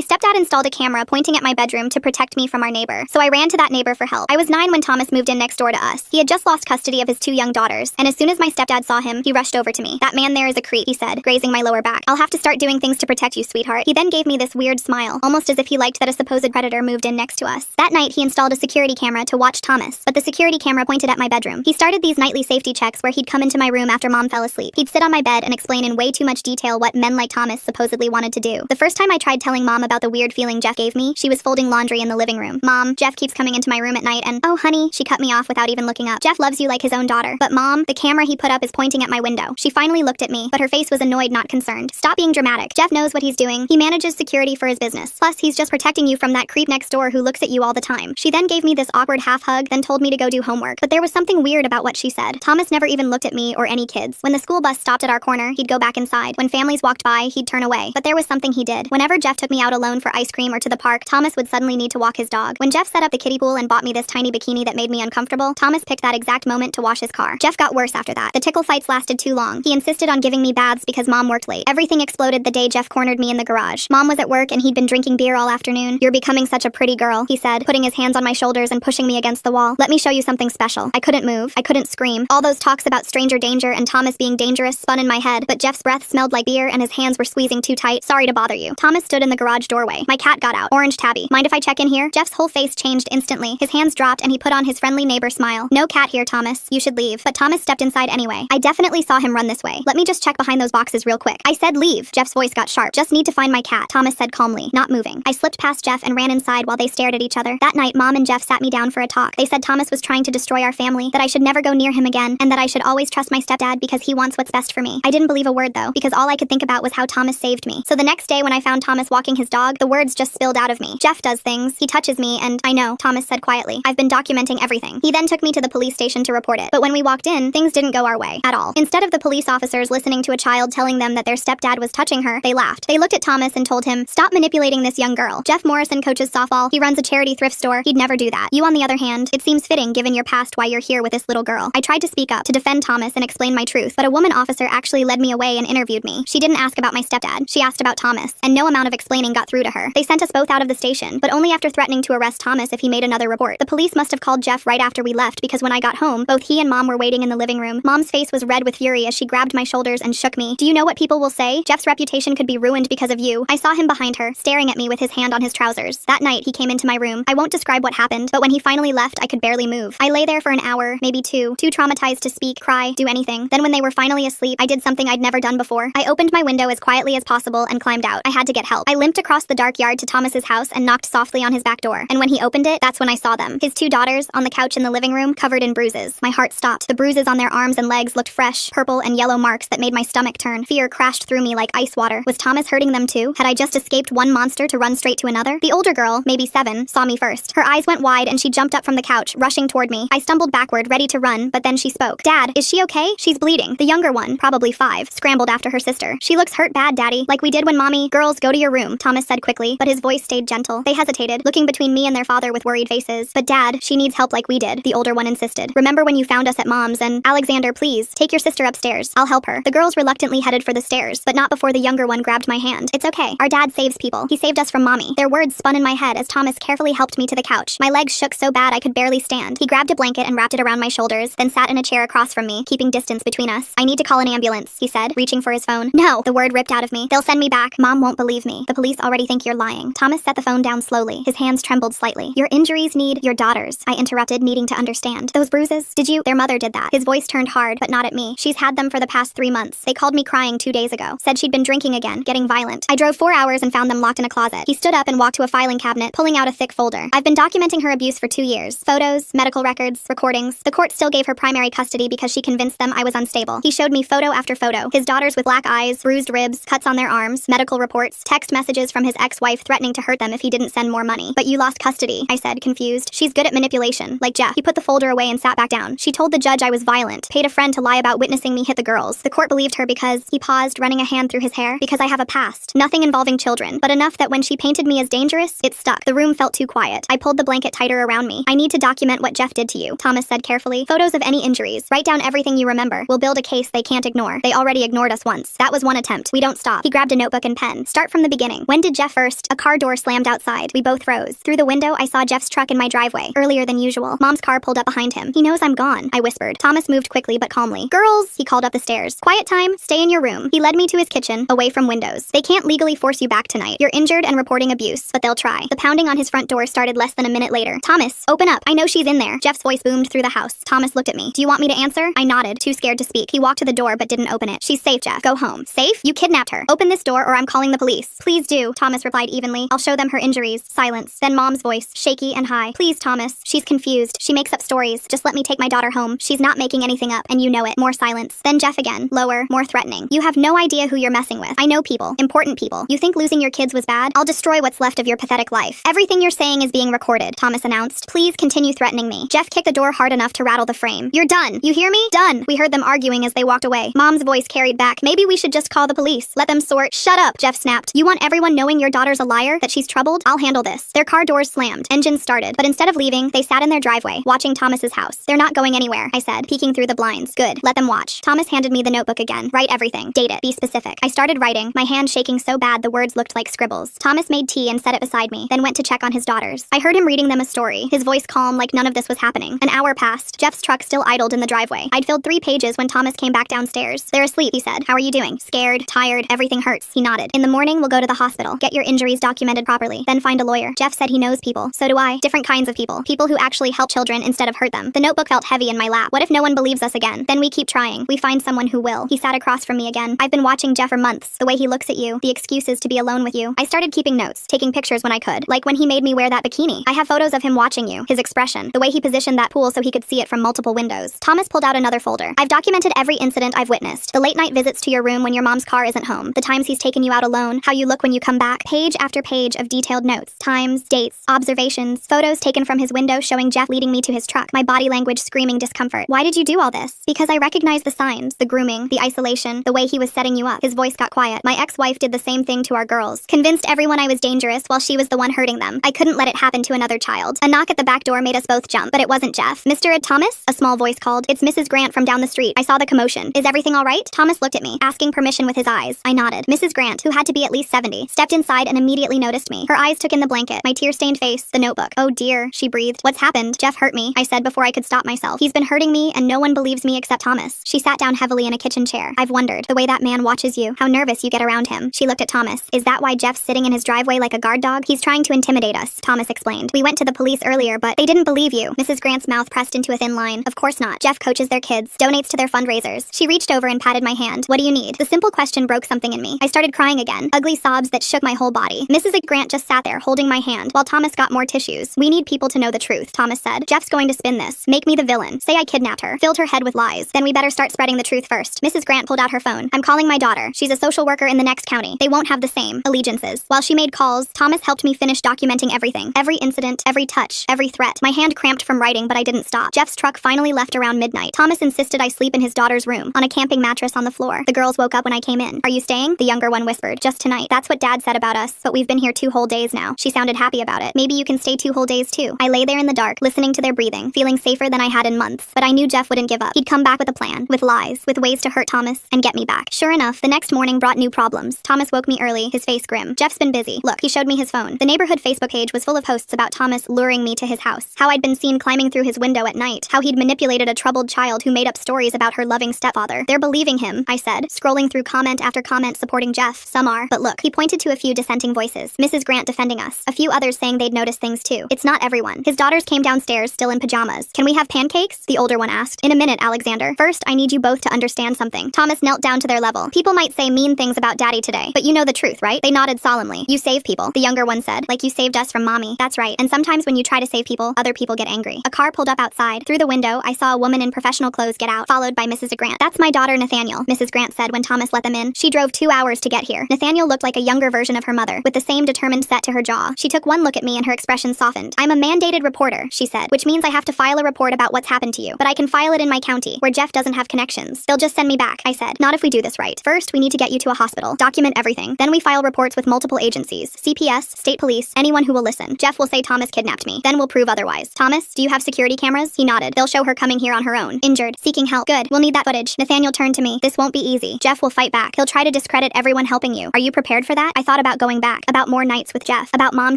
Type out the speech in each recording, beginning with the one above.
My stepdad installed a camera pointing at my bedroom to protect me from our neighbor, so I ran to that neighbor for help. I was 9 when Thomas moved in next door to us. He had just lost custody of his 2 young daughters, and as soon as my stepdad saw him, he rushed over to me. "That man there is a creep," he said, grazing my lower back. "I'll have to start doing things to protect you, sweetheart." He then gave me this weird smile, almost as if he liked that a supposed predator moved in next to us. That night, he installed a security camera to watch Thomas, but the security camera pointed at my bedroom. He started these nightly safety checks where he'd come into my room after Mom fell asleep. He'd sit on my bed and explain in way too much detail what men like Thomas supposedly wanted to do. The first time I tried telling Mom about the weird feeling Jeff gave me, she was folding laundry in the living room. "Mom, Jeff keeps coming into my room at night and—" "Oh, honey," she cut me off without even looking up. "Jeff loves you like his own daughter." "But Mom, the camera he put up is pointing at my window." She finally looked at me, but her face was annoyed, not concerned. "Stop being dramatic. Jeff knows what he's doing. He manages security for his business. Plus, he's just protecting you from that creep next door who looks at you all the time." She then gave me this awkward half hug, then told me to go do homework. But there was something weird about what she said. Thomas never even looked at me or any kids. When the school bus stopped at our corner, he'd go back inside. When families walked by, he'd turn away. But there was something he did. Whenever Jeff took me out alone for ice cream or to the park, Thomas would suddenly need to walk his dog. When Jeff set up the kiddie pool and bought me this tiny bikini that made me uncomfortable, Thomas picked that exact moment to wash his car. Jeff got worse after that. The tickle fights lasted too long. He insisted on giving me baths because Mom worked late. Everything exploded the day Jeff cornered me in the garage. Mom was at work and he'd been drinking beer all afternoon. "You're becoming such a pretty girl," he said, putting his hands on my shoulders and pushing me against the wall. "Let me show you something special." I couldn't move. I couldn't scream. All those talks about stranger danger and Thomas being dangerous spun in my head, but Jeff's breath smelled like beer and his hands were squeezing too tight. "Sorry to bother you." Thomas stood in the garage doorway. My cat got out. "Orange tabby. Mind if I check in here?" Jeff's whole face changed instantly. His hands dropped and he put on his friendly neighbor smile. "No cat here, Thomas. You should leave." But Thomas stepped inside anyway. I definitely saw him run this way. "Let me just check behind those boxes real quick." I said leave. Jeff's voice got sharp. "Just need to find my cat," Thomas said calmly, not moving. I slipped past Jeff and ran inside while they stared at each other. That night, Mom and Jeff sat me down for a talk. They said Thomas was trying to destroy our family, that I should never go near him again, and that I should always trust my stepdad because he wants what's best for me. I didn't believe a word though, because all I could think about was how Thomas saved me. So the next day when I found Thomas walking his dog, the words just spilled out of me. "Jeff does things. He touches me and—" "I know," Thomas said quietly. "I've been documenting everything." He then took me to the police station to report it. But when we walked in, things didn't go our way at all. Instead of the police officers listening to a child telling them that their stepdad was touching her, they laughed. They looked at Thomas and told him, "Stop manipulating this young girl. Jeff Morrison coaches softball. He runs a charity thrift store. He'd never do that. You, on the other hand, it seems fitting given your past why you're here with this little girl." I tried to speak up, to defend Thomas and explain my truth, but a woman officer actually led me away and interviewed me. She didn't ask about my stepdad. She asked about Thomas, and no amount of explaining got through to her. They sent us both out of the station, but only after threatening to arrest Thomas if he made another report. The police must have called Jeff right after we left because when I got home, both he and Mom were waiting in the living room. Mom's face was red with fury as she grabbed my shoulders and shook me. "Do you know what people will say? Jeff's reputation could be ruined because of you." I saw him behind her, staring at me with his hand on his trousers. That night, he came into my room. I won't describe what happened, but when he finally left, I could barely move. I lay there for an hour, maybe two, too traumatized to speak, cry, do anything. Then when they were finally asleep, I did something I'd never done before. I opened my window as quietly as possible and climbed out. I had to get help. I limped across the dark yard to Thomas's house and knocked softly on his back door. And when he opened it, that's when I saw them. His 2 daughters on the couch in the living room, covered in bruises. My heart stopped. The bruises on their arms and legs looked fresh, purple and yellow marks that made my stomach turn. Fear crashed through me like ice water. Was Thomas hurting them too? Had I just escaped one monster to run straight to another? The older girl, maybe 7, saw me first. Her eyes went wide and she jumped up from the couch, rushing toward me. I stumbled backward, ready to run, but then she spoke. "Dad, is she okay? She's bleeding." The younger one, probably 5, scrambled after her sister. "She looks hurt bad, Daddy, like we did when Mommy—" "Girls, go to your room," Thomas said quickly, but his voice stayed gentle. They hesitated, looking between me and their father with worried faces. "But Dad, she needs help like we did," the older one insisted. "Remember when you found us at Mom's and—" "Alexander, please, take your sister upstairs. I'll help her." The girls reluctantly headed for the stairs, but not before the younger one grabbed my hand. "It's okay. Our dad saves people. He saved us from Mommy." Their words spun in my head as Thomas carefully helped me to the couch. My legs shook so bad I could barely stand. He grabbed a blanket and wrapped it around my shoulders, then sat in a chair across from me, keeping distance between us. "I need to call an ambulance," he said, reaching for his phone. "No!" The word ripped out of me. "They'll send me back. Mom won't believe me. The police already think you're lying." Thomas set the phone down slowly. His hands trembled slightly. "Your injuries need—" "Your daughters," I interrupted, needing to understand. "Those bruises? Did you—" "Their mother did that." His voice turned hard, but not at me. "She's had them for the past 3 months. They called me crying 2 days ago. Said she'd been drinking again, getting violent. I drove 4 hours and found them locked in a closet." He stood up and walked to a filing cabinet, pulling out a thick folder. "I've been documenting her abuse for 2 years. Photos, medical records, recordings. The court still gave her primary custody because she convinced them I was unstable." He showed me photo after photo. His daughters with black eyes, bruised ribs, cuts on their arms, medical reports, text messages from his ex-wife threatening to hurt them if he didn't send more money. "But you lost custody," I said, confused. "She's good at manipulation, like Jeff." He put the folder away and sat back down. "She told the judge I was violent, paid a friend to lie about witnessing me hit the girls. The court believed her because—" He paused, running a hand through his hair. "Because I have a past. Nothing involving children, but enough that when she painted me as dangerous, it stuck." The room felt too quiet. I pulled the blanket tighter around me. "I need to document what Jeff did to you," Thomas said carefully. "Photos of any injuries. Write down everything you remember. We'll build a case they can't ignore. They already ignored us once. That was one attempt. We don't stop." He grabbed a notebook and pen. "Start from the beginning. When did did Jeff first. A car door slammed outside. We both froze. Through the window, I saw Jeff's truck in my driveway, earlier than usual. Mom's car pulled up behind him. He knows I'm gone, I whispered. Thomas moved quickly but calmly. Girls, he called up the stairs. Quiet time, stay in your room. He led me to his kitchen, away from windows. They can't legally force you back tonight. You're injured and reporting abuse, but they'll try. The pounding on his front door started less than a minute later. Thomas, open up. I know she's in there. Jeff's voice boomed through the house. Thomas looked at me. Do you want me to answer? I nodded, too scared to speak. He walked to the door but didn't open it. She's safe, Jeff. Go home. Safe? You kidnapped her. Open this door or I'm calling the police. Please do, Thomas replied evenly. I'll show them her injuries. Silence. Then Mom's voice, shaky and high. Please, Thomas. She's confused. She makes up stories. Just let me take my daughter home. She's not making anything up, and you know it. More silence. Then Jeff again. Lower, more threatening. You have no idea who you're messing with. I know people. Important people. You think losing your kids was bad? I'll destroy what's left of your pathetic life. Everything you're saying is being recorded, Thomas announced. Please continue threatening me. Jeff kicked the door hard enough to rattle the frame. You're done. You hear me? Done. We heard them arguing as they walked away. Mom's voice carried back. Maybe we should just call the police. Let them sort. Shut up, Jeff snapped. You want everyone knowing your daughter's a liar? That she's troubled? I'll handle this. Their car doors slammed. Engines started. But instead of leaving, they sat in their driveway, watching Thomas's house. They're not going anywhere, I said, peeking through the blinds. Good. Let them watch. Thomas handed me the notebook again. Write everything. Date it. Be specific. I started writing, my hand shaking so bad the words looked like scribbles. Thomas made tea and set it beside me, then went to check on his daughters. I heard him reading them a story, his voice calm like none of this was happening. An hour passed. Jeff's truck still idled in the driveway. I'd filled 3 pages when Thomas came back downstairs. They're asleep, he said. How are you doing? Scared? Tired? Everything hurts. He nodded. In the morning, we'll go to the hospital. Get your injuries documented properly. Then find a lawyer. Jeff said he knows people. So do I. Different kinds of people. People who actually help children instead of hurt them. The notebook felt heavy in my lap. What if no one believes us again? Then we keep trying. We find someone who will. He sat across from me again. I've been watching Jeff for months. The way he looks at you. The excuses to be alone with you. I started keeping notes, taking pictures when I could. Like when he made me wear that bikini. I have photos of him watching you. His expression. The way he positioned that pool so he could see it from multiple windows. Thomas pulled out another folder. I've documented every incident I've witnessed. The late night visits to your room when your mom's car isn't home. The times he's taken you out alone. How you look when you come back. Page after page of detailed notes. Times, dates, observations, photos taken from his window showing Jeff leading me to his truck. My body language screaming discomfort. Why did you do all this? Because I recognized the signs. The grooming. The isolation. The way he was setting you up. His voice got quiet. My ex-wife did the same thing to our girls. Convinced everyone I was dangerous while she was the one hurting them. I couldn't let it happen to another child. A knock at the back door made us both jump, but it wasn't Jeff. Mr. Thomas? A small voice called. It's Mrs. Grant from down the street. I saw the commotion. Is everything all right? Thomas looked at me, asking permission with his eyes. I nodded. Mrs. Grant, who had to be at least 70, stepped inside and immediately noticed me. Her eyes took in the blanket, my tear-stained face, the notebook. Oh dear, she breathed. What's happened? Jeff hurt me, I said before I could stop myself. He's been hurting me and no one believes me except Thomas. She sat down heavily in a kitchen chair. I've wondered, the way that man watches you, how nervous you get around him. She looked at Thomas. Is that why Jeff's sitting in his driveway like a guard dog? He's trying to intimidate us, Thomas explained. We went to the police earlier, but they didn't believe you. Mrs. Grant's mouth pressed into a thin line. Of course not. Jeff coaches their kids, donates to their fundraisers. She reached over and patted my hand. What do you need? The simple question broke something in me. I started crying again. Ugly sobs that shook my whole body. Mrs. Grant just sat there holding my hand while Thomas got more tissues. We need people to know the truth, Thomas said. Jeff's going to spin this. Make me the villain. Say I kidnapped her. Filled her head with lies. Then we better start spreading the truth first. Mrs. Grant pulled out her phone. I'm calling my daughter. She's a social worker in the next county. They won't have the same allegiances. While she made calls, Thomas helped me finish documenting everything. Every incident, every touch, every threat. My hand cramped from writing, but I didn't stop. Jeff's truck finally left around midnight. Thomas insisted I sleep in his daughter's room, on a camping mattress on the floor. The girls woke up when I came in. Are you staying? The younger one whispered. Just tonight. That's what Dad said about us, but we've been here 2 whole days now. She sounded happy about it. Maybe you can stay 2 whole days too. I lay there in the dark, listening to their breathing, feeling safer than I had in months. But I knew Jeff wouldn't give up. He'd come back with a plan, with lies, with ways to hurt Thomas, and get me back. Sure enough, the next morning brought new problems. Thomas woke me early, his face grim. Jeff's been busy. Look, he showed me his phone. The neighborhood Facebook page was full of posts about Thomas luring me to his house. How I'd been seen climbing through his window at night. How he'd manipulated a troubled child who made up stories about her loving stepfather. They're believing him, I said, scrolling through comment after comment supporting Jeff. Some are. But look, he pointed to a few dissenting voices. Mrs. Grant defending us. A few others saying they'd noticed things too. It's not everyone. His daughters came downstairs still in pajamas. Can we have pancakes? The older one asked. In a minute, Alexander. First, I need you both to understand something. Thomas knelt down to their level. People might say mean things about Daddy today, but you know the truth, right? They nodded solemnly. You save people, the younger one said. Like you saved us from Mommy. That's right. And sometimes when you try to save people, other people get angry. A car pulled up outside. Through the window, I saw a woman in professional clothes get out, followed by Mrs. Grant. That's my daughter Nathaniel, Mrs. Grant said when Thomas let them in. She drove 2 hours to get here. Nathaniel looked like a younger version of her mother, with the same determined set to her jaw. She took one look at me and her expression softened. I'm a mandated reporter, she said, which means I have to file a report about what's happened to you. But I can file it in my county, where Jeff doesn't have connections. They'll just send me back, I said. Not if we do this right. First, we need to get you to a hospital. Document everything. Then we file reports with multiple agencies. CPS, state police, anyone who will listen. Jeff will say Thomas kidnapped me. Then we'll prove otherwise. Thomas, do you have security cameras? He nodded. They'll show her coming here on her own. Injured. Seeking help. Good. We'll need that footage. Nathaniel turned to me. This won't be easy. Jeff will fight back. He'll try to discredit everyone helping you. Are you prepared for that? I thought thought about going back, about more nights with Jeff, about mom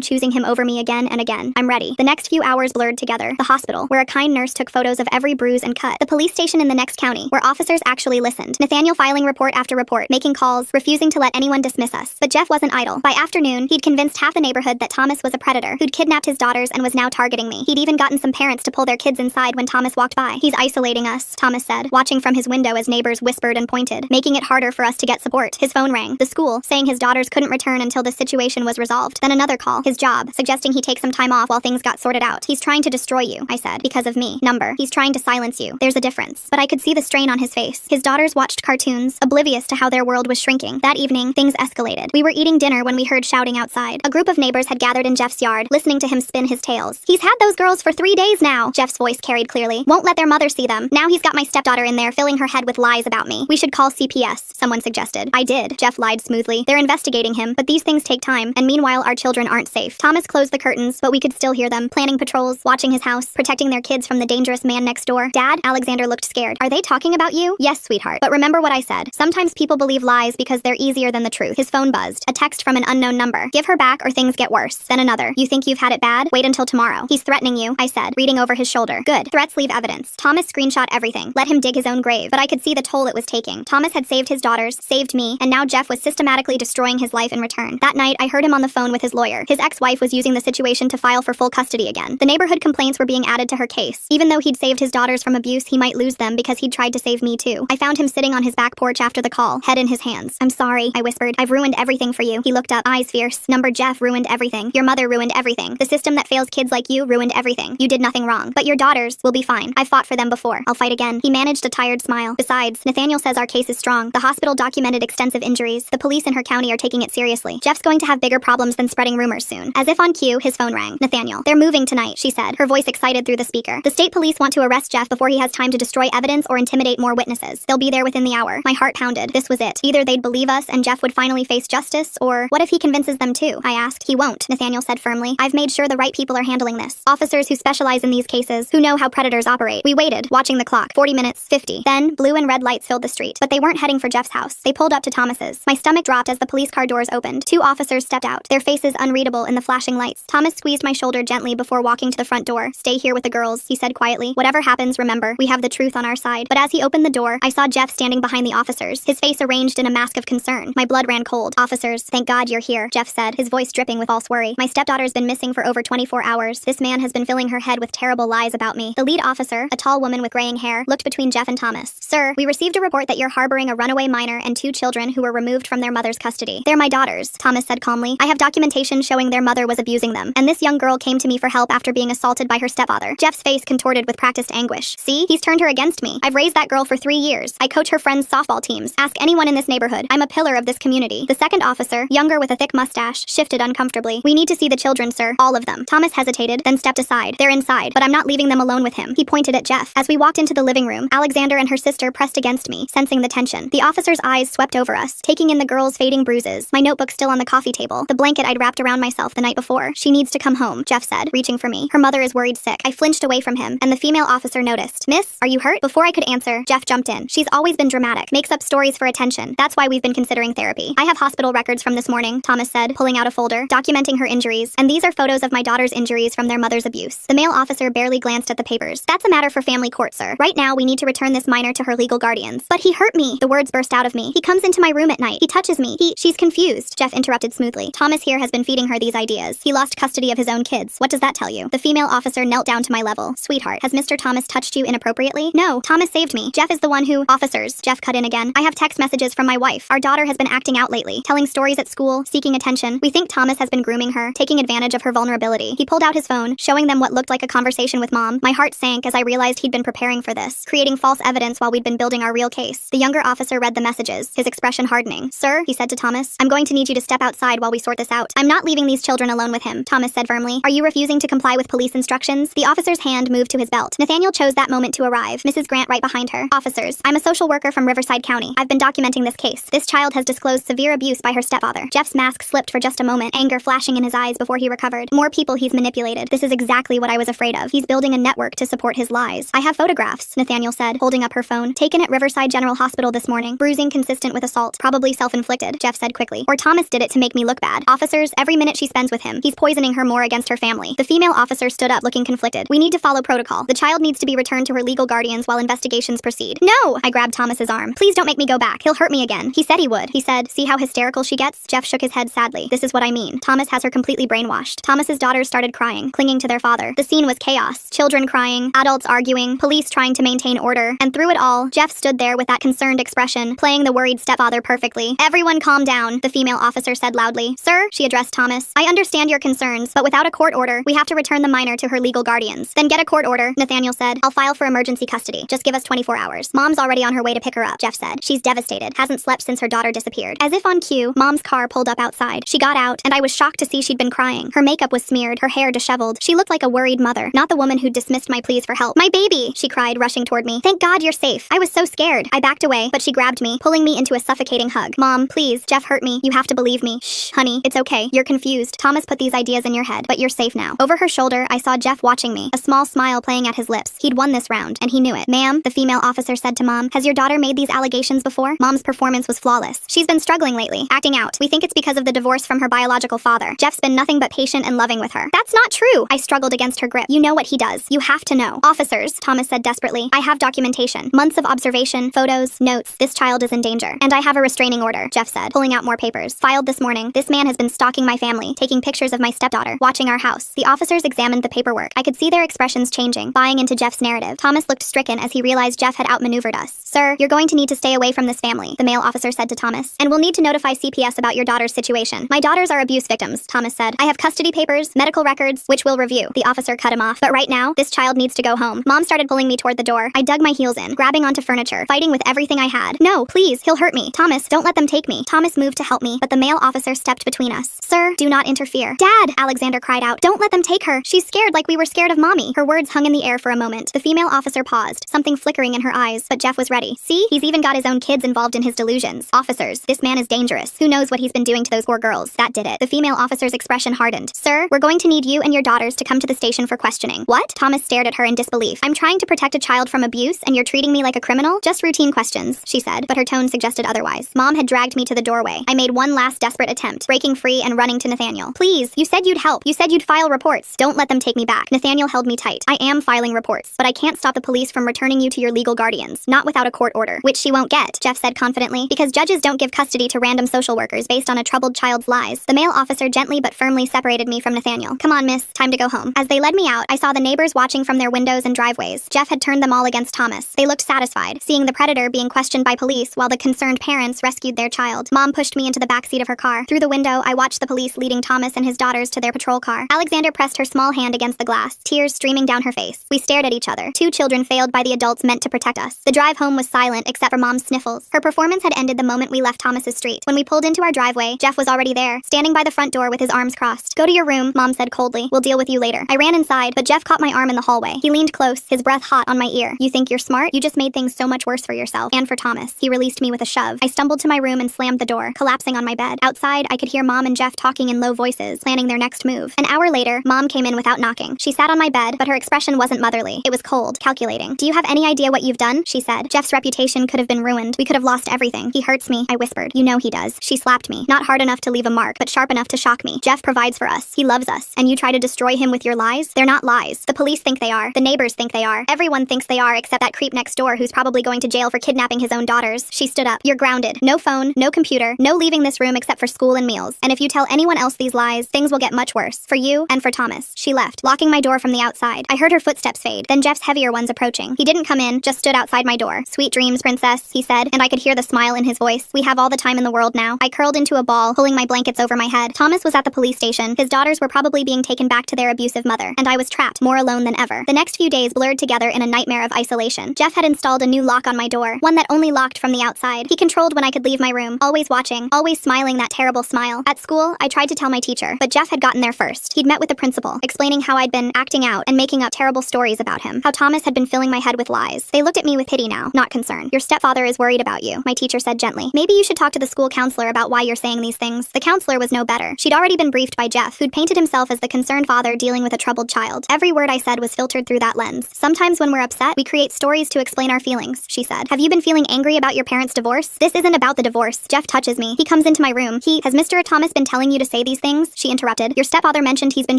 choosing him over me again and again. I'm ready. The next few hours blurred together. The hospital, where a kind nurse took photos of every bruise and cut. The police station in the next county, where officers actually listened. Nathaniel filing report after report, making calls, refusing to let anyone dismiss us. But Jeff wasn't idle. By afternoon, he'd convinced half the neighborhood that Thomas was a predator who'd kidnapped his daughters and was now targeting me. He'd even gotten some parents to pull their kids inside when Thomas walked by. He's isolating us, Thomas said, watching from his window as neighbors whispered and pointed, making it harder for us to get support. His phone rang. The school, saying his daughters couldn't return until the situation was resolved. Then another call. His job, suggesting he take some time off while things got sorted out. He's trying to destroy you, I said, because of me. Number. He's trying to silence you. There's a difference. But I could see the strain on his face. His daughters watched cartoons, oblivious to how their world was shrinking. That evening, things escalated. We were eating dinner when we heard shouting outside. A group of neighbors had gathered in Jeff's yard, listening to him spin his tales. He's had those girls for 3 days now, Jeff's voice carried clearly. Won't let their mother see them. Now he's got my stepdaughter in there filling her head with lies about me. We should call CPS, someone suggested. I did, Jeff lied smoothly. They're investigating him, but these things take time, and meanwhile our children aren't safe. Thomas closed the curtains, but we could still hear them, planning patrols, watching his house, protecting their kids from the dangerous man next door. Dad? Alexander looked scared. Are they talking about you? Yes, sweetheart. But remember what I said. Sometimes people believe lies because they're easier than the truth. His phone buzzed. A text from an unknown number. Give her back or things get worse. Then another. You think you've had it bad? Wait until tomorrow. He's threatening you, I said, reading over his shoulder. Good. Threats leave evidence. Thomas screenshot everything. Let him dig his own grave. But I could see the toll it was taking. Thomas had saved his daughters, saved me, and now Jeff was systematically destroying his life in return. That night, I heard him on the phone with his lawyer. His ex-wife was using the situation to file for full custody again. The neighborhood complaints were being added to her case. Even though he'd saved his daughters from abuse, he might lose them because he'd tried to save me too. I found him sitting on his back porch after the call, head in his hands. I'm sorry, I whispered. I've ruined everything for you. He looked up, eyes fierce. Number Jeff ruined everything. Your mother ruined everything. The system that fails kids like you ruined everything. You did nothing wrong. But your daughters will be fine. I've fought for them before. I'll fight again. He managed a tired smile. Besides, Nathaniel says our case is strong. The hospital documented extensive injuries. The police in her county are taking it seriously. Jeff's going to have bigger problems than spreading rumors soon. As if on cue, his phone rang. Nathaniel. They're moving tonight, she said, her voice excited through the speaker. The state police want to arrest Jeff before he has time to destroy evidence or intimidate more witnesses. They'll be there within the hour. My heart pounded. This was it. Either they'd believe us and Jeff would finally face justice, or what if he convinces them too? I asked. He won't, Nathaniel said firmly. I've made sure the right people are handling this. Officers who specialize in these cases, who know how predators operate. We waited, watching the clock. 40 minutes, 50. Then, blue and red lights filled the street. But they weren't heading for Jeff's house. They pulled up to Thomas's. My stomach dropped as the police car doors opened. 2 officers stepped out, their faces unreadable in the flashing lights. Thomas squeezed my shoulder gently before walking to the front door. Stay here with the girls, he said quietly. Whatever happens, remember, we have the truth on our side. But as he opened the door, I saw Jeff standing behind the officers, his face arranged in a mask of concern. My blood ran cold. Officers, thank God you're here, Jeff said, his voice dripping with false worry. My stepdaughter's been missing for over 24 hours. This man has been filling her head with terrible lies about me. The lead officer, a tall woman with graying hair, looked between Jeff and Thomas. Sir, we received a report that you're harboring a runaway minor and 2 children who were removed from their mother's custody. They're my daughters, Thomas said calmly. I have documentation showing their mother was abusing them, and this young girl came to me for help after being assaulted by her stepfather. Jeff's face contorted with practiced anguish. See? He's turned her against me. I've raised that girl for 3 years. I coach her friends' softball teams. Ask anyone in this neighborhood. I'm a pillar of this community. The second officer, younger with a thick mustache, shifted uncomfortably. We need to see the children, sir. All of them. Thomas hesitated, then stepped aside. They're inside, but I'm not leaving them alone with him. He pointed at Jeff. As we walked into the living room, Alexander and her sister pressed against me, sensing the tension. The officer's eyes swept over us, taking in the girl's fading bruises. My notebook still on the coffee table, the blanket I'd wrapped around myself the night before. She needs to come home, Jeff said, reaching for me. Her mother is worried sick. I flinched away from him, and the female officer noticed. Miss, are you hurt? Before I could answer, Jeff jumped in. She's always been dramatic, makes up stories for attention. That's why we've been considering therapy. I have hospital records from this morning, Thomas said, pulling out a folder, documenting her injuries, and these are photos of my daughter's injuries from their mother's abuse. The male officer barely glanced at the papers. That's a matter for family court, sir. Right now, we need to return this minor to her legal guardians. But he hurt me. The words burst out of me. He comes into my room at night. He touches me. She's confused, Jeff interrupted smoothly. Thomas here has been feeding her these ideas. He lost custody of his own kids. What does that tell you? The female officer knelt down to my level. Sweetheart, has Mr. Thomas touched you inappropriately? No, Thomas saved me. Jeff is the one who— Officers, Jeff cut in again. I have text messages from my wife. Our daughter has been acting out lately, telling stories at school, seeking attention. We think Thomas has been grooming her, taking advantage of her vulnerability. He pulled out his phone, showing them what looked like a conversation with mom. My heart sank as I realized he'd been preparing for this, creating false evidence while we'd been building our real case. The younger officer read the messages, his expression hardening. Sir, he said to Thomas, I'm going to need you to step outside while we sort this out. I'm not leaving these children alone with him, Thomas said firmly. Are you refusing to comply with police instructions? The officer's hand moved to his belt. Nathaniel chose that moment to arrive, Mrs. Grant right behind her. Officers, I'm a social worker from Riverside County. I've been documenting this case. This child has disclosed severe abuse by her stepfather. Jeff's mask slipped for just a moment, anger flashing in his eyes before he recovered. More people he's manipulated. This is exactly what I was afraid of. He's building a network to support his lies. I have photographs, Nathaniel said, holding up her phone. Taken at Riverside General Hospital this morning. Bruising consistent with assault. Probably self-inflicted, Jeff said quickly. Or Thomas did it to make me look bad. Officers, every minute she spends with him, he's poisoning her more against her family. The female officer stood up looking conflicted. We need to follow protocol. The child needs to be returned to her legal guardians while investigations proceed. No! I grabbed Thomas's arm. Please don't make me go back. He'll hurt me again. He said he would. He said, see how hysterical she gets? Jeff shook his head sadly. This is what I mean. Thomas has her completely brainwashed. Thomas's daughters started crying, clinging to their father. The scene was chaos. Children crying, adults arguing, police trying to maintain order. And through it all, Jeff stood there with that concerned expression, playing the worried stepfather perfectly. Everyone calm down, the female officer said loudly. Sir, she addressed Thomas, I understand your concerns, but without a court order, we have to return the minor to her legal guardians. Then get a court order, Nathaniel said. I'll file for emergency custody. Just give us 24 hours. Mom's already on her way to pick her up, Jeff said. She's devastated. Hasn't slept since her daughter disappeared. As if on cue, Mom's car pulled up outside. She got out, and I was shocked to see she'd been crying. Her makeup was smeared, her hair disheveled. She looked like a worried mother, not the woman who dismissed my pleas for help. My baby, she cried, rushing toward me. Thank God you're safe. I was so scared. I backed away, but she grabbed me, pulling me into a suffocating hug. Mom, please, Jeff hurt me. You have to believe me. Shh, honey, it's okay. You're confused. Thomas put these ideas in your head, but you're safe now. Over her shoulder, I saw Jeff watching me, a small smile playing at his lips. He'd won this round, and he knew it. Ma'am, the female officer said to Mom, has your daughter made these allegations before? Mom's performance was flawless. She's been struggling lately, acting out. We think it's because of the divorce from her biological father. Jeff's been nothing but patient and loving with her. That's not true. I struggled against her grip. You know what he does. You have to know. Officers, Thomas said desperately, I have documentation. Months of observation, photos, notes. This child is in danger. And I have a restraining order, Jeff said, pulling out more papers. Filed this morning. This man has been stalking my family, taking pictures of my stepdaughter, watching our house. The officers examined the paperwork. I could see their expressions changing, buying into Jeff's narrative. Thomas looked stricken as he realized Jeff had outmaneuvered us. Sir, you're going to need to stay away from this family, the male officer said to Thomas. And we'll need to notify CPS about your daughter's situation. My daughters are abuse victims, Thomas said. I have custody papers, medical records, which we'll review. The officer cut him off. But right now, this child needs to go home. Mom started pulling me toward the door. I dug my heels in, grabbing onto furniture, fighting with everything I had. No, please, he'll hurt me. Thomas, don't let them take me. Thomas moved to help me, but the male officer stepped between us. Sir, do not interfere. Dad, Alexander cried out. Don't let them take her. She's scared like we were scared of Mommy. Her words hung in the air for a moment. The female officer paused, something flickering in her eyes, but Jeff was ready. See, he's even got his own kids involved in his delusions. Officers, this man is dangerous. Who knows what he's been doing to those poor girls? That did it. The female officer's expression hardened. Sir, we're going to need you and your daughters to come to the station for questioning. What? Thomas stared at her in disbelief. I'm trying to protect a child from abuse, and you're treating me like a criminal? Just routine questions, she said, but her tone suggested otherwise. Mom had dragged me to the doorway. I made one last desperate attempt, breaking free and running to Nathaniel. Please, you said you'd help. You said you'd file reports. Don't let them take me back. Nathaniel held me tight. I am filing reports, but I can't stop the police from returning you to your legal guardians, not without a court order, which she won't get, Jeff said confidently, because judges don't give custody to random social workers based on a troubled child's lies. The male officer gently but firmly separated me from Nathaniel. Come on, miss, time to go home. As they led me out, I saw the neighbors watching from their windows and driveways. Jeff had turned them all against Thomas. They looked satisfied, seeing the predator being questioned by police while the concerned parents rescued their child. Mom pushed me into the backseat of her car. Through the window, I watched the police leading Thomas and his daughters to their patrol car. Alexander pressed her small hand against the glass, tears streaming down her face. We stared at each other. Two children failed by the adults meant to protect us. The drive home was silent except for Mom's sniffles. Her performance had ended the moment we left Thomas's street. When we pulled into our driveway, Jeff was already there, standing by the front door with his arms crossed. Go to your room, Mom said coldly. We'll deal with you later. I ran inside, but Jeff caught my arm in the hallway. He leaned close, his breath hot on my ear. You think you're smart? You just made things so much worse for yourself. And for Thomas. He released me with a shove. I stumbled to my room and slammed the door, collapsing on my bed. Outside, I could hear Mom and Jeff talking in low voices, planning their next move. An hour later, Mom came in without knocking. She sat on my bed, but her expression wasn't motherly. It was cold, calculating. Do you have any idea what you've done? She said. Jeff's reputation could have been ruined. We could have lost everything. He hurts me, I whispered. You know he does. She slapped me. Not hard enough to leave a mark, but sharp enough to shock me. Jeff provides for us. He loves us. And you try to destroy him with your lies? They're not lies. The police think they are. The neighbors think they are. Everyone thinks they are except that creep next door who's probably going to jail for kidnapping his own daughters. She stood up. You're grounded. No phone, no computer, no leaving this room except for school and meals. And if you tell anyone else these lies, things will get much worse. For you and for Thomas. She left, locking my door from the outside. I heard her footsteps fade, then Jeff's heavier ones approaching. He didn't come in, just stood outside my door. Sweet dreams, princess, he said, and I could hear the smile in his voice. We have all the time in the world now. I curled into a ball, pulling my blankets over my head. Thomas was at the police station. His daughters were probably being taken back to their abusive mother, and I was trapped, more alone than ever. The next few days blurred together in a nightmare of isolation. Jeff had installed a new lock on my door, one that only locked from the outside. He controlled when I could leave my room, always watching, always smiling that terrible smile. At school, I tried to tell my teacher, but Jeff had gotten there first. He'd met with the principal, explaining how I'd been acting out and making up terrible stories about him, how Thomas had been filling my head with lies. They looked at me with pity now, not concern. Your stepfather is worried about you, my teacher said gently. Maybe you should talk to the school counselor about why you're saying these things. The counselor was no better. She'd already been briefed by Jeff, who'd painted himself as the concerned father dealing with a troubled child. Every word I said was filtered through that lens. Sometimes when we're upset, we create stories to explain our feelings, she said. Have you been feeling angry about your parents' divorce? This isn't about the divorce. Jeff touches me. He comes into into my room. Has Mr. Thomas been telling you to say these things? She interrupted. Your stepfather mentioned he's been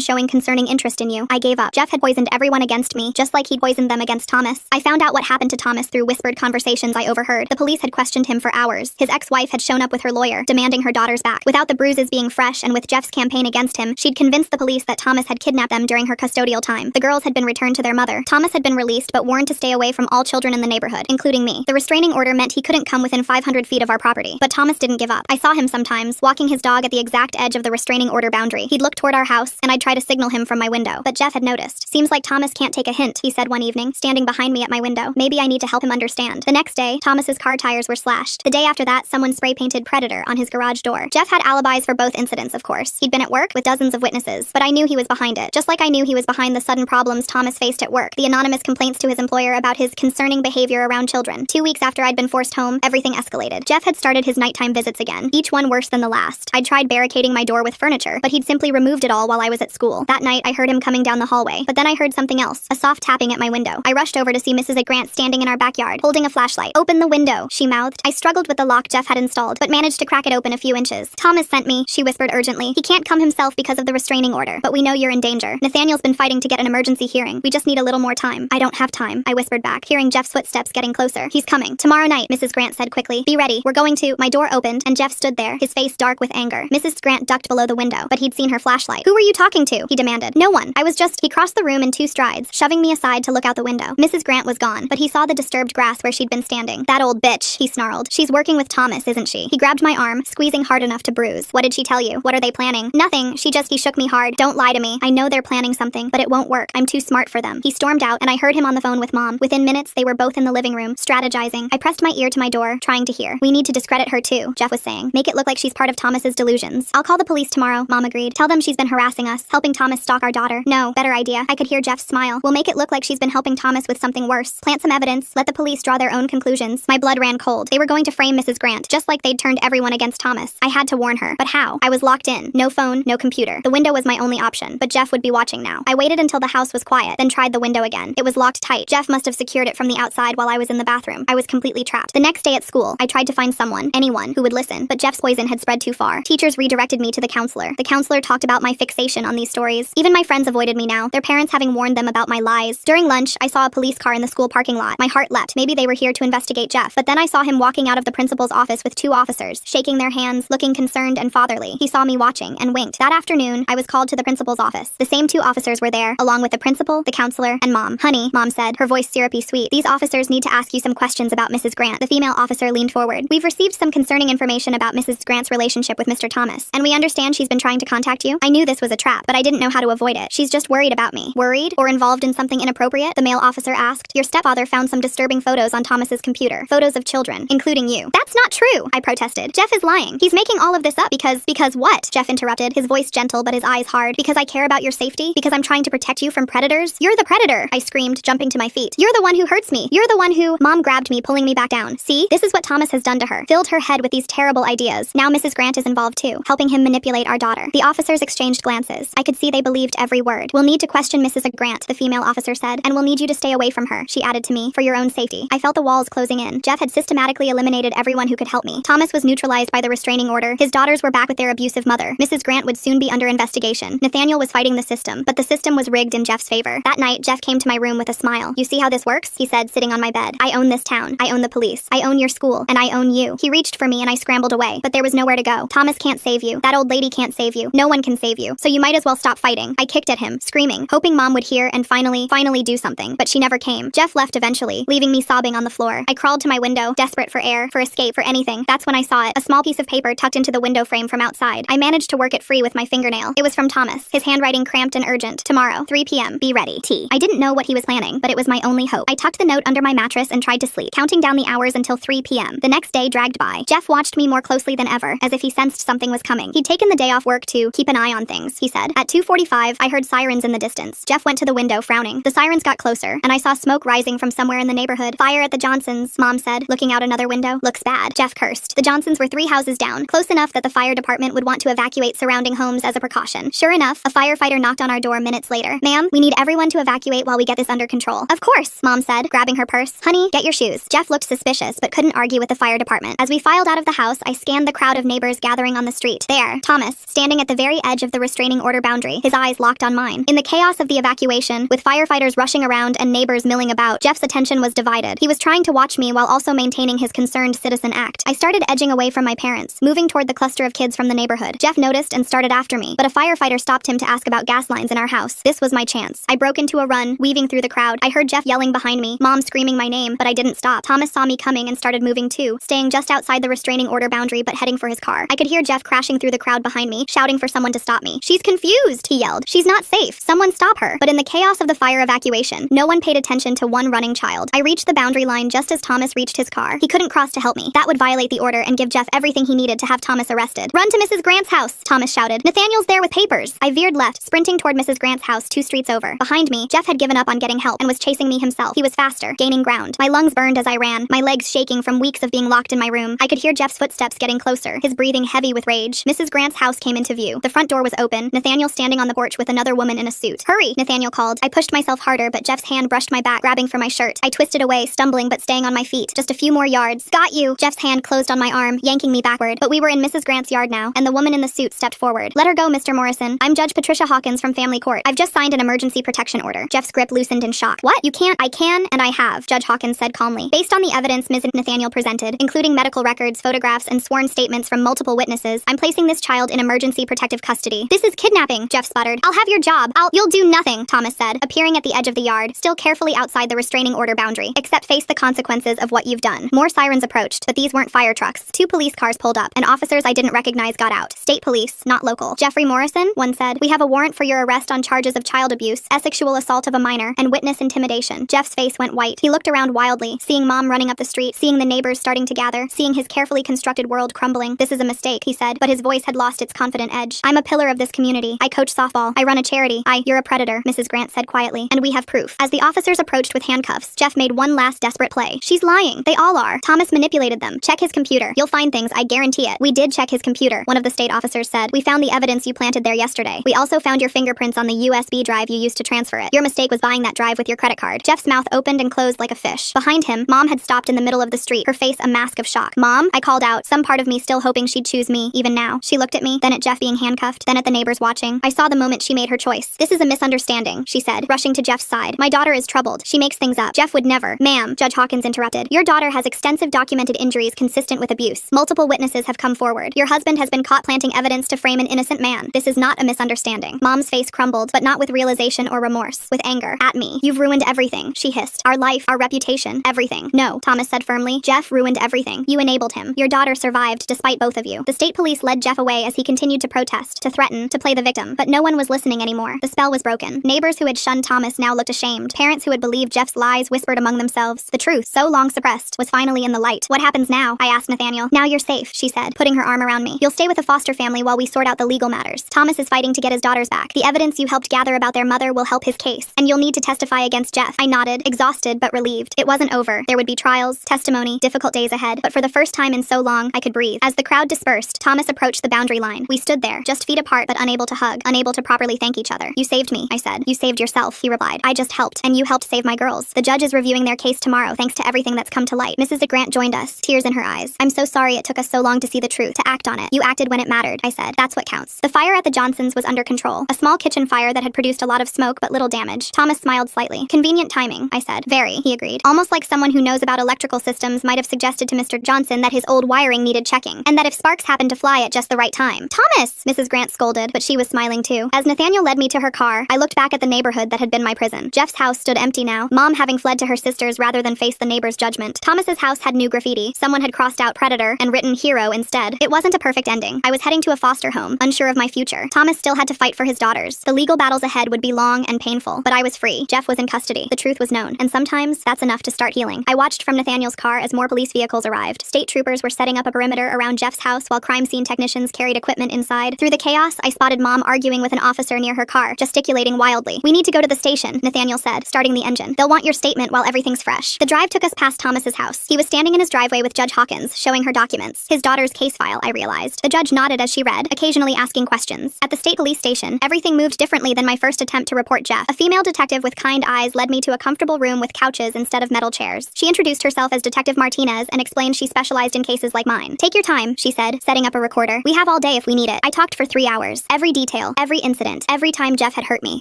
showing concerning interest in you. I gave up. Jeff had poisoned everyone against me, just like he'd poisoned them against Thomas. I found out what happened to Thomas through whispered conversations I overheard. The police had questioned him for hours. His ex-wife had shown up with her lawyer, demanding her daughters back. Without the bruises being fresh and with Jeff's campaign against him, she'd convinced the police that Thomas had kidnapped them during her custodial time. The girls had been returned to their mother. Thomas had been released but warned to stay away from all children in the neighborhood, including me. The restraining order meant he couldn't come within 500 feet of our property. But Thomas didn't give up. I saw him sometimes, walking his dog at the exact edge of the restraining order boundary. He'd look toward our house, and I'd try to signal him from my window. But Jeff had noticed. Seems like Thomas can't take a hint, he said one evening, standing behind me at my window. Maybe I need to help him understand. The next day, Thomas's car tires were slashed. The day after that, someone spray-painted Predator on his garage door. Jeff had alibis for both incidents, of course. He'd been at work with dozens of witnesses, but I knew he was behind it. Just like I knew he was behind the sudden problems Thomas faced at work, the anonymous complaints to his employer about his concerning behavior around children. 2 weeks after I'd been forced home, everything escalated. Jeff had started his nighttime visits again, each one worse than the last. I'd tried barricading my door with furniture, but he'd simply removed it all while I was at school. That night, I heard him coming down the hallway, but then I heard something else, a soft tapping at my window. I rushed over to see Mrs. Grant standing in our backyard, holding a flashlight. Open the window, she mouthed. I struggled with the lock Jeff had installed, but managed to crack it open a few inches. Thomas sent me, she whispered urgently. He can't come himself because of the restraining order, but we know you're in danger. Nathaniel's been fighting to get an emergency hearing. We just need a little more time. I don't have time, I whispered back, hearing Jeff's footsteps getting closer. He's coming. Tomorrow night, Mrs. Grant said quickly. Be ready. We're going to. My door opened, and Jeff stood there, his face dark with anger. Mrs. Grant ducked below the window, but he'd seen her flashlight. Who were you talking to? He demanded. No one. I was just. He crossed the room in 2 strides, shoving me aside to look out the window. Mrs. Grant was gone, but he saw the disturbed grass where she'd been standing. That old bitch, he snarled. She's working with Thomas, isn't she? He grabbed my arm, squeezing hard enough to bruise. What did she tell you? What are they planning? Nothing. He shook me hard. Don't lie to me. I know they're planning something, but it won't work. I'm too smart for them. He stormed out, and I heard him on the phone with Mom. Within minutes, they were both in the living room, strategizing. I pressed my ear to my door, trying to hear. We need to discredit her too, Jeff was saying. Make it look like she's part of Thomas's delusions. I'll call the police tomorrow, Mom agreed. Tell them she's been harassing us, helping Thomas stalk our daughter. No, better idea. I could hear Jeff smile. We'll make it look like she's been helping Thomas with something worse. Plant some evidence, let the police draw their own conclusions. My blood ran cold. They were going to frame Mrs. Grant, just like they'd turned everyone against Thomas. I had to warn her. But how? I was locked in. No phone, no computer. The window was my only option, but Jeff would be watching now. I waited until the house was quiet, then tried the window again. It was locked tight. Jeff must have secured it from the outside while I was in the bathroom. I was completely trapped. The next day at school, I tried to find someone, anyone, who would listen, but Jeff's poison had spread too far. Teachers redirected me to the counselor. The counselor talked about my fixation on these stories. Even my friends avoided me now, their parents having warned them about my lies. During lunch, I saw a police car in the school parking lot. My heart leapt. Maybe they were here to investigate Jeff, but then I saw him walking out of the principal's office with 2 officers, shaking their hands, looking concerned and fatherly. He saw me watching and winked. That afternoon, I was called to the principal's office. The same 2 officers were there, along with the principal, the counselor, and Mom. Honey, Mom said, her voice syrupy sweet. These officers need to ask you some questions about Mrs. Grant. The female officer leaned forward. We've received some concerning information about Mrs. Grant's relationship with Mr. Thomas, and we understand she's been trying to contact you. I knew this was a trap, but I didn't know how to avoid it. She's just worried about me. Worried? Or involved in something inappropriate? The male officer asked. Your stepfather found some disturbing photos on Thomas's computer. Photos of children, including you. That's not true, I protested. Jeff is lying. He's making all of this up because what? Jeff interrupted, his voice gentle but his eyes hard. Because I care about your safety? Because I'm trying to protect you from predators? You're the predator, I screamed, jumping to my feet. You're the one who hurts me. You're the one who... Mom grabbed me, pulling me back down. See? This is what Thomas has done to her. Filled her head with these terrible ideas. Now Mrs. Grant is involved too, helping him manipulate our daughter. The officers exchanged glances. I could see they believed every word. We'll need to question Mrs. Grant, the female officer said, and we'll need you to stay away from her, she added to me, for your own safety. I felt the walls closing in. Jeff had systematically eliminated everyone who could help me. Thomas was neutralized by the restraining order. His daughters were back with their abusive mother. Mrs. Grant would soon be under investigation. Nathaniel was fighting the system, but the system was rigged in Jeff's favor. That night, Jeff came to my room with a smile. You see how this works? He said, sitting on my bed. I own this town. I own the police. I own your school. And I own you. He reached for me and I scrambled away, but there was nowhere to go. Thomas can't save you. That old lady can't save you. No one can save you. So you might as well stop fighting. I kicked at him, screaming, hoping Mom would hear and finally do something, but she never came. Jeff left eventually, leaving me sobbing on the floor. I crawled to my window, desperate for air, for escape, for anything. That's when I saw it, a small piece of paper tucked into the window frame from outside. I managed to work it free with my fingernail. It was from Thomas, his handwriting cramped and urgent. Tomorrow, 3 p.m. Be ready. T. I didn't know what he was planning, but it was my only hope. I tucked the note under my mattress and tried to sleep, counting down the hours until 3 p.m. The next day dragged by. Jeff watched me more closely than ever, as if he sensed something was coming. He'd taken the day off work to keep an eye on things, he said. At 2:45, I heard sirens in the distance. Jeff went to the window, frowning. The sirens got closer, and I saw smoke rising from somewhere in the neighborhood. Fire at the Johnsons, Mom said, looking out another window. Looks bad. Jeff cursed. The Johnsons were 3 houses down, close enough that the fire department would want to evacuate surrounding homes as a precaution. Sure enough, a firefighter knocked on our door minutes later. Ma'am, we need everyone to evacuate while we get this under control. Of course, Mom said, grabbing her purse. Honey, get your shoes. Jeff looked suspicious, but couldn't argue with the fire department. As we filed out of the house, I scanned the the crowd of neighbors gathering on the street. There, Thomas, standing at the very edge of the restraining order boundary, his eyes locked on mine. In the chaos of the evacuation, with firefighters rushing around and neighbors milling about, Jeff's attention was divided. He was trying to watch me while also maintaining his concerned citizen act. I started edging away from my parents, moving toward the cluster of kids from the neighborhood. Jeff noticed and started after me, but a firefighter stopped him to ask about gas lines in our house. This was my chance. I broke into a run, weaving through the crowd. I heard Jeff yelling behind me, Mom screaming my name, but I didn't stop. Thomas saw me coming and started moving too, staying just outside the restraining order boundary but heading for his car. I could hear Jeff crashing through the crowd behind me, shouting for someone to stop me. She's confused, he yelled. She's not safe. Someone stop her. But in the chaos of the fire evacuation, no one paid attention to one running child. I reached the boundary line just as Thomas reached his car. He couldn't cross to help me. That would violate the order and give Jeff everything he needed to have Thomas arrested. Run to Mrs. Grant's house, Thomas shouted. Nathaniel's there with papers. I veered left, sprinting toward Mrs. Grant's house 2 streets over. Behind me, Jeff had given up on getting help and was chasing me himself. He was faster, gaining ground. My lungs burned as I ran, my legs shaking from weeks of being locked in my room. I could hear Jeff's footsteps getting closer, his breathing heavy with rage. Mrs. Grant's house came into view. The front door was open, Nathaniel standing on the porch with another woman in a suit. Hurry, Nathaniel called. I pushed myself harder, but Jeff's hand brushed my back, grabbing for my shirt. I twisted away, stumbling but staying on my feet. Just a few more yards. Got you! Jeff's hand closed on my arm, yanking me backward. But we were in Mrs. Grant's yard now, and the woman in the suit stepped forward. Let her go, Mr. Morrison. I'm Judge Patricia Hawkins from Family Court. I've just signed an emergency protection order. Jeff's grip loosened in shock. What? You can't? I can, and I have, Judge Hawkins said calmly. Based on the evidence Ms. Nathaniel presented, including medical records, photographs, and sworn statements from multiple witnesses, I'm placing this child in emergency protective custody. This is kidnapping, Jeff sputtered. I'll have your job. You'll do nothing, Thomas said, appearing at the edge of the yard, still carefully outside the restraining order boundary, except face the consequences of what you've done. More sirens approached, but these weren't fire trucks. 2 police cars pulled up, and officers I didn't recognize got out. State police, not local. Jeffrey Morrison, one said, we have a warrant for your arrest on charges of child abuse, sexual assault of a minor, and witness intimidation. Jeff's face went white. He looked around wildly, seeing Mom running up the street, seeing the neighbors starting to gather, seeing his carefully constructed world crumbling. This is a mistake, he said, but his voice had lost its confident edge. I'm a pillar of this community. I coach softball. I run a charity. You're a predator, Mrs. Grant said quietly, and we have proof. As the officers approached with handcuffs, Jeff made one last desperate play. She's lying. They all are. Thomas manipulated them. Check his computer. You'll find things, I guarantee it. We did check his computer, one of the state officers said. We found the evidence you planted there yesterday. We also found your fingerprints on the USB drive you used to transfer it. Your mistake was buying that drive with your credit card. Jeff's mouth opened and closed like a fish. Behind him, Mom had stopped in the middle of the street, her face a mask of shock. Mom? I called out, some part of me still hoping she'd choose me, even now. She looked at me, then at Jeff being handcuffed, then at the neighbors watching. I saw the moment she made her choice. This is a misunderstanding, she said, rushing to Jeff's side. My daughter is troubled. She makes things up. Jeff would never. Ma'am, Judge Hawkins interrupted. Your daughter has extensive documented injuries consistent with abuse. Multiple witnesses have come forward. Your husband has been caught planting evidence to frame an innocent man. This is not a misunderstanding. Mom's face crumbled, but not with realization or remorse, with anger. At me. You've ruined everything, she hissed. Our life, our reputation, everything. No, Thomas said firmly. Jeff ruined everything. You enabled him. Your daughter survived despite both of you. The state police led Jeff away as he continued to protest, to threaten, to play the victim. But no one was listening anymore. The spell was broken. Neighbors who had shunned Thomas now looked ashamed. Parents who had believed Jeff's lies whispered among themselves. The truth, so long suppressed, was finally in the light. What happens now? I asked Nathaniel. Now you're safe, she said, putting her arm around me. You'll stay with a foster family while we sort out the legal matters. Thomas is fighting to get his daughters back. The evidence you helped gather about their mother will help his case. And you'll need to testify against Jeff. I nodded, exhausted but relieved. It wasn't over. There would be trials, testimony, difficult days ahead. But for the first time in so long, I could breathe. As the crowd dispersed, Thomas approached the boundary line. We stood there, just feet apart but unable to hug, unable to properly thank each other. You saved me, I said. You saved yourself, he replied. I just helped, and you helped save my girls. The judge is reviewing their case tomorrow thanks to everything that's come to light. Mrs. Grant joined us, tears in her eyes. I'm so sorry it took us so long to see the truth, to act on it. You acted when it mattered, I said. That's what counts. The fire at the Johnsons was under control. A small kitchen fire that had produced a lot of smoke but little damage. Thomas smiled slightly. Convenient timing, I said. Very, he agreed. Almost like someone who knows about electrical systems might have suggested to Mr. Johnson that his old wiring needed checking, and that if sparks happened to fly at just the right time. Thomas! Mrs. Grant scolded, but she was smiling too. As Nathaniel led me to her car, I looked back at the neighborhood that had been my prison. Jeff's house stood empty now, Mom having fled to her sister's rather than face the neighbor's judgment. Thomas's house had new graffiti. Someone had crossed out predator and written hero instead. It wasn't a perfect ending. I was heading to a foster home, unsure of my future. Thomas still had to fight for his daughters. The legal battles ahead would be long and painful, but I was free. Jeff was in custody. The truth was known, and sometimes that's enough to start healing. I watched from Nathaniel's car as more police vehicles arrived. State troopers were setting up a perimeter around Jeff's house while crime scene technicians carried equipment inside. Through the chaos, I spotted Mom arguing with an officer near her car, gesticulating wildly. We need to go to the station, Nathaniel said, starting the engine. They'll want your statement while everything's fresh. The drive took us past Thomas's house. He was standing in his driveway with Judge Hawkins, showing her documents. His daughter's case file, I realized. The judge nodded as she read, occasionally asking questions. At the state police station, everything moved differently than my first attempt to report Jeff. A female detective with kind eyes led me to a comfortable room with couches instead of metal chairs. She introduced herself as Detective Martinez and explained she specialized in cases like mine. Take your your time, she said, setting up a recorder. We have all day if we need it. I talked for 3 hours. Every detail, every incident, every time Jeff had hurt me.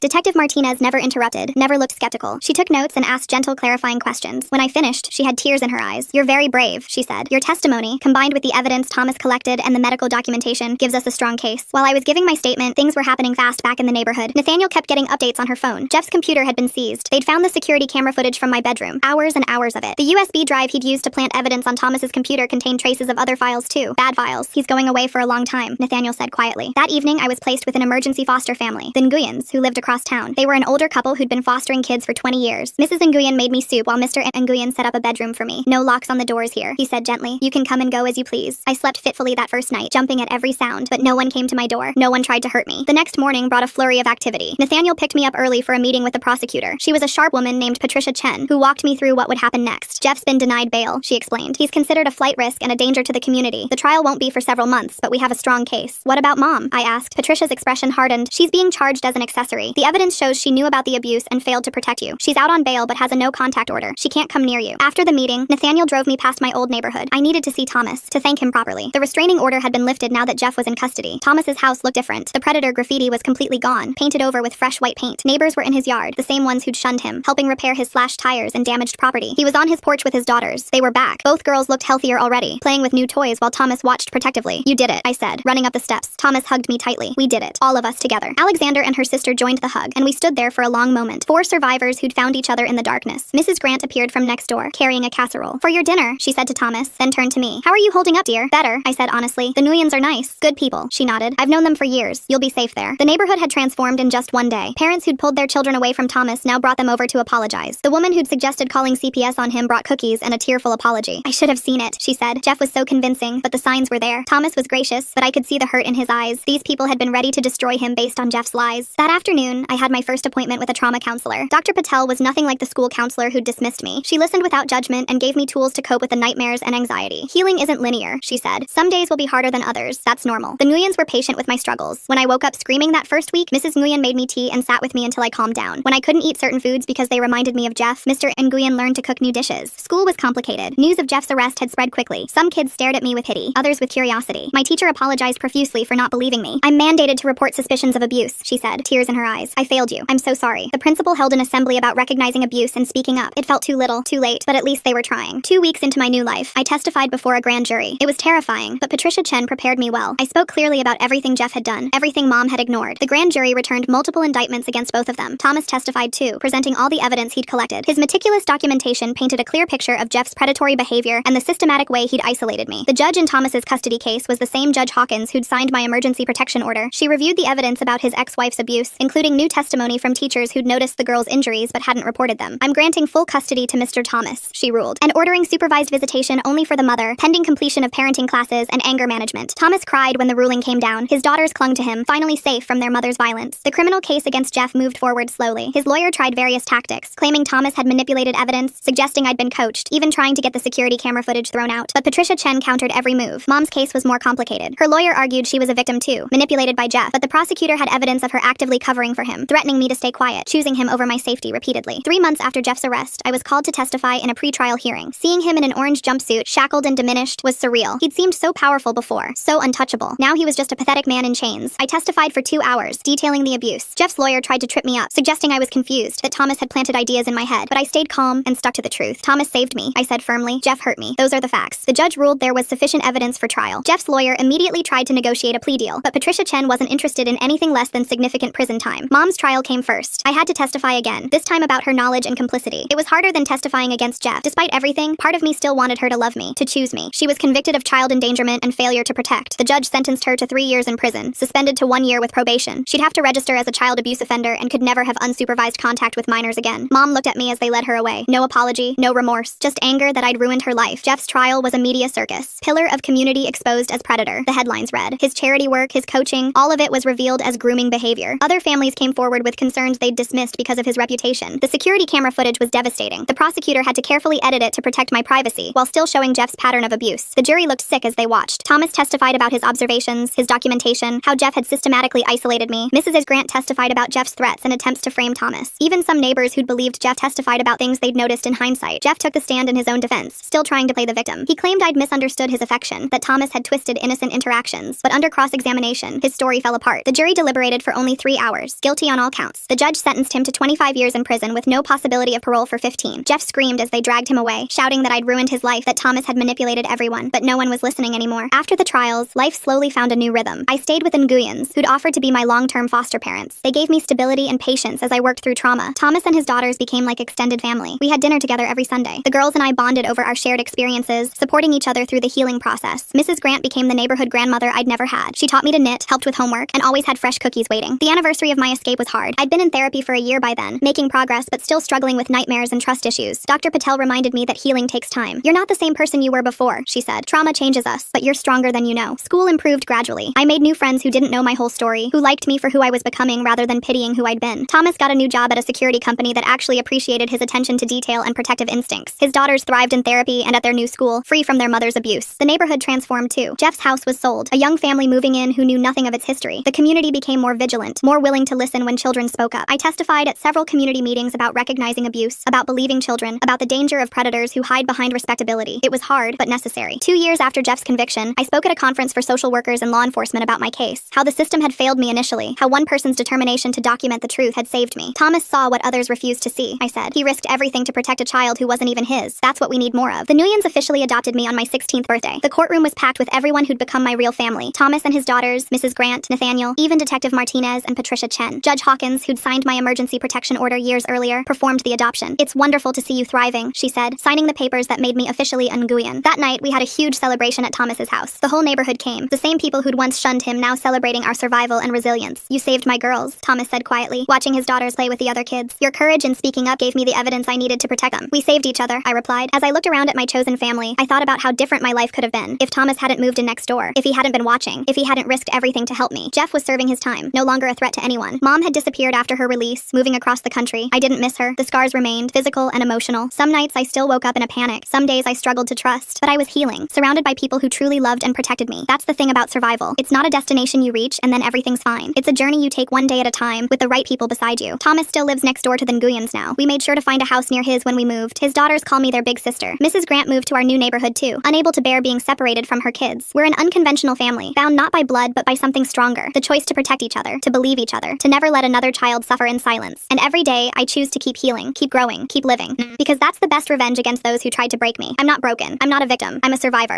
Detective Martinez never interrupted, never looked skeptical. She took notes and asked gentle, clarifying questions. When I finished, she had tears in her eyes. You're very brave, she said. Your testimony, combined with the evidence Thomas collected and the medical documentation, gives us a strong case. While I was giving my statement, things were happening fast back in the neighborhood. Nathaniel kept getting updates on her phone. Jeff's computer had been seized. They'd found the security camera footage from my bedroom. Hours and hours of it. The USB drive he'd used to plant evidence on Thomas's computer contained traces of other files too. Bad files. He's going away for a long time, Nathaniel said quietly. That evening, I was placed with an emergency foster family, the Nguyens, who lived across town. They were an older couple who'd been fostering kids for 20 years. Mrs. Nguyen made me soup while Mr. Nguyen set up a bedroom for me. No locks on the doors here, he said gently. You can come and go as you please. I slept fitfully that first night, jumping at every sound, but no one came to my door. No one tried to hurt me. The next morning brought a flurry of activity. Nathaniel picked me up early for a meeting with the prosecutor. She was a sharp woman named Patricia Chen, who walked me through what would happen next. Jeff's been denied bail, she explained. He's considered a flight risk and a danger to the community. The trial won't be for several months, but we have a strong case. What about Mom? I asked. Patricia's expression hardened. She's being charged as an accessory. The evidence shows she knew about the abuse and failed to protect you. She's out on bail but has a no-contact order. She can't come near you. After the meeting, Nathaniel drove me past my old neighborhood. I needed to see Thomas, to thank him properly. The restraining order had been lifted now that Jeff was in custody. Thomas's house looked different. The predator graffiti was completely gone, painted over with fresh white paint. Neighbors were in his yard, the same ones who'd shunned him, helping repair his slashed tires and damaged property. He was on his porch with his daughters. They were back. Both girls looked healthier already, playing with new toys while Thomas watched protectively. You did it, I said, running up the steps. Thomas hugged me tightly. We did it. All of us together. Alexander and her sister joined the hug, and we stood there for a long moment. 4 survivors who'd found each other in the darkness. Mrs. Grant appeared from next door, carrying a casserole. For your dinner, she said to Thomas, then turned to me. How are you holding up, dear? Better, I said honestly. The Nguyens are nice. Good people, she nodded. I've known them for years. You'll be safe there. The neighborhood had transformed in just one day. Parents who'd pulled their children away from Thomas now brought them over to apologize. The woman who'd suggested calling CPS on him brought cookies and a tearful apology. I should have seen it, she said. Jeff was so convincing, but the signs were there. Thomas was gracious, but I could see the hurt in his eyes. These people had been ready to destroy him based on Jeff's lies. That afternoon, I had my first appointment with a trauma counselor. Dr. Patel was nothing like the school counselor who'd dismissed me. She listened without judgment and gave me tools to cope with the nightmares and anxiety. Healing isn't linear, she said. Some days will be harder than others. That's normal. The Nguyens were patient with my struggles. When I woke up screaming that first week, Mrs. Nguyen made me tea and sat with me until I calmed down. When I couldn't eat certain foods because they reminded me of Jeff, Mr. Nguyen learned to cook new dishes. School was complicated. News of Jeff's arrest had spread quickly. Some kids stared at me with pity, others with curiosity. My teacher apologized profusely for not believing me. I'm mandated to report suspicions of abuse, she said, tears in her eyes. I failed you. I'm so sorry. The principal held an assembly about recognizing abuse and speaking up. It felt too little, too late, but at least they were trying. 2 weeks into my new life, I testified before a grand jury. It was terrifying, but Patricia Chen prepared me well. I spoke clearly about everything Jeff had done, everything Mom had ignored. The grand jury returned multiple indictments against both of them. Thomas testified too, presenting all the evidence he'd collected. His meticulous documentation painted a clear picture of Jeff's predatory behavior and the systematic way he'd isolated me. The judge in Thomas's custody case was the same Judge Hawkins who'd signed my emergency protection order. She reviewed the evidence about his ex-wife's abuse, including new testimony from teachers who'd noticed the girl's injuries but hadn't reported them. I'm granting full custody to Mr. Thomas, she ruled, and ordering supervised visitation only for the mother, pending completion of parenting classes and anger management. Thomas cried when the ruling came down. His daughters clung to him, finally safe from their mother's violence. The criminal case against Jeff moved forward slowly. His lawyer tried various tactics, claiming Thomas had manipulated evidence, suggesting I'd been coached, even trying to get the security camera footage thrown out. But Patricia Chen countered every move. Mom's case was more complicated. Her lawyer argued she was a victim too, manipulated by Jeff, but the prosecutor had evidence of her actively covering for him, threatening me to stay quiet, choosing him over my safety repeatedly. 3 months after Jeff's arrest, I was called to testify in a pretrial hearing. Seeing him in an orange jumpsuit, shackled and diminished, was surreal. He'd seemed so powerful before, so untouchable. Now he was just a pathetic man in chains. I testified for 2 hours, detailing the abuse. Jeff's lawyer tried to trip me up, suggesting I was confused, that Thomas had planted ideas in my head, but I stayed calm and stuck to the truth. Thomas saved me, I said firmly. Jeff hurt me. Those are the facts. The judge ruled there was sufficient evidence for trial. Jeff's lawyer immediately tried to negotiate a plea deal, but Patricia Chen wasn't interested in anything less than significant prison time. Mom's trial came first. I had to testify again, this time about her knowledge and complicity. It was harder than testifying against Jeff. Despite everything, part of me still wanted her to love me, to choose me. She was convicted of child endangerment and failure to protect. The judge sentenced her to 3 years in prison, suspended to 1 year with probation. She'd have to register as a child abuse offender and could never have unsupervised contact with minors again. Mom looked at me as they led her away. No apology, no remorse, just anger that I'd ruined her life. Jeff's trial was a media circus. Pillar of community exposed as predator, the headlines read. His charity work, his coaching, all of it was revealed as grooming behavior. Other families came forward with concerns they'd dismissed because of his reputation. The security camera footage was devastating. The prosecutor had to carefully edit it to protect my privacy, while still showing Jeff's pattern of abuse. The jury looked sick as they watched. Thomas testified about his observations, his documentation, how Jeff had systematically isolated me. Mrs. Grant testified about Jeff's threats and attempts to frame Thomas. Even some neighbors who'd believed Jeff testified about things they'd noticed in hindsight. Jeff took the stand in his own defense, still trying to play the victim. He claimed I'd misunderstood his his affection, that Thomas had twisted innocent interactions, but under cross-examination, his story fell apart. The jury deliberated for only 3 hours, guilty on all counts. The judge sentenced him to 25 years in prison with no possibility of parole for 15. Jeff screamed as they dragged him away, shouting that I'd ruined his life, that Thomas had manipulated everyone, but no one was listening anymore. After the trials, life slowly found a new rhythm. I stayed with Nguyens, who'd offered to be my long-term foster parents. They gave me stability and patience as I worked through trauma. Thomas and his daughters became like extended family. We had dinner together every Sunday. The girls and I bonded over our shared experiences, supporting each other through the healing process. Mrs. Grant became the neighborhood grandmother I'd never had. She taught me to knit, helped with homework, and always had fresh cookies waiting. The anniversary of my escape was hard. I'd been in therapy for a year by then, making progress but still struggling with nightmares and trust issues. Dr. Patel reminded me that healing takes time. You're not the same person you were before, she said. Trauma changes us, but you're stronger than you know. School improved gradually. I made new friends who didn't know my whole story, who liked me for who I was becoming rather than pitying who I'd been. Thomas got a new job at a security company that actually appreciated his attention to detail and protective instincts. His daughters thrived in therapy and at their new school, free from their mother's abuse. The neighborhood transformed too. Jeff's house was sold, a young family moving in who knew nothing of its history. The community became more vigilant, more willing to listen when children spoke up. I testified at several community meetings about recognizing abuse, about believing children, about the danger of predators who hide behind respectability. It was hard, but necessary. 2 years after Jeff's conviction, I spoke at a conference for social workers and law enforcement about my case, how the system had failed me initially, how one person's determination to document the truth had saved me. Thomas saw what others refused to see, I said. He risked everything to protect a child who wasn't even his. That's what we need more of. The Nguyens officially adopted me on my 16th birthday. The courtroom was packed with everyone who'd become my real family. Thomas and his daughters, Mrs. Grant, Nathaniel, even Detective Martinez and Patricia Chen. Judge Hawkins, who'd signed my emergency protection order years earlier, performed the adoption. It's wonderful to see you thriving, she said, signing the papers that made me officially a Nguyen. That night, we had a huge celebration at Thomas's house. The whole neighborhood came. The same people who'd once shunned him now celebrating our survival and resilience. You saved my girls, Thomas said quietly, watching his daughters play with the other kids. Your courage in speaking up gave me the evidence I needed to protect them. We saved each other, I replied. As I looked around at my chosen family, I thought about how different my life could have been if Thomas hadn't moved in next door, if he hadn't been watching, if he hadn't risked everything to help me. Jeff was serving his time, no longer a threat to anyone. Mom had disappeared after her release, moving across the country. I didn't miss her. The scars remained, physical and emotional. Some nights I still woke up in a panic. Some days I struggled to trust. But I was healing, surrounded by people who truly loved and protected me. That's the thing about survival. It's not a destination you reach and then everything's fine. It's a journey you take one day at a time with the right people beside you. Thomas still lives next door to the Nguyens now. We made sure to find a house near his when we moved. His daughters call me their big sister. Mrs. Grant moved to our new neighborhood too, unable to bear being separated from her kids. We're an unconventional family, bound not by blood but by something stronger. The choice to protect each other, to believe each other, to never let another child suffer in silence. And every day, I choose to keep healing, keep growing, keep living. Because that's the best revenge against those who tried to break me. I'm not broken. I'm not a victim. I'm a survivor.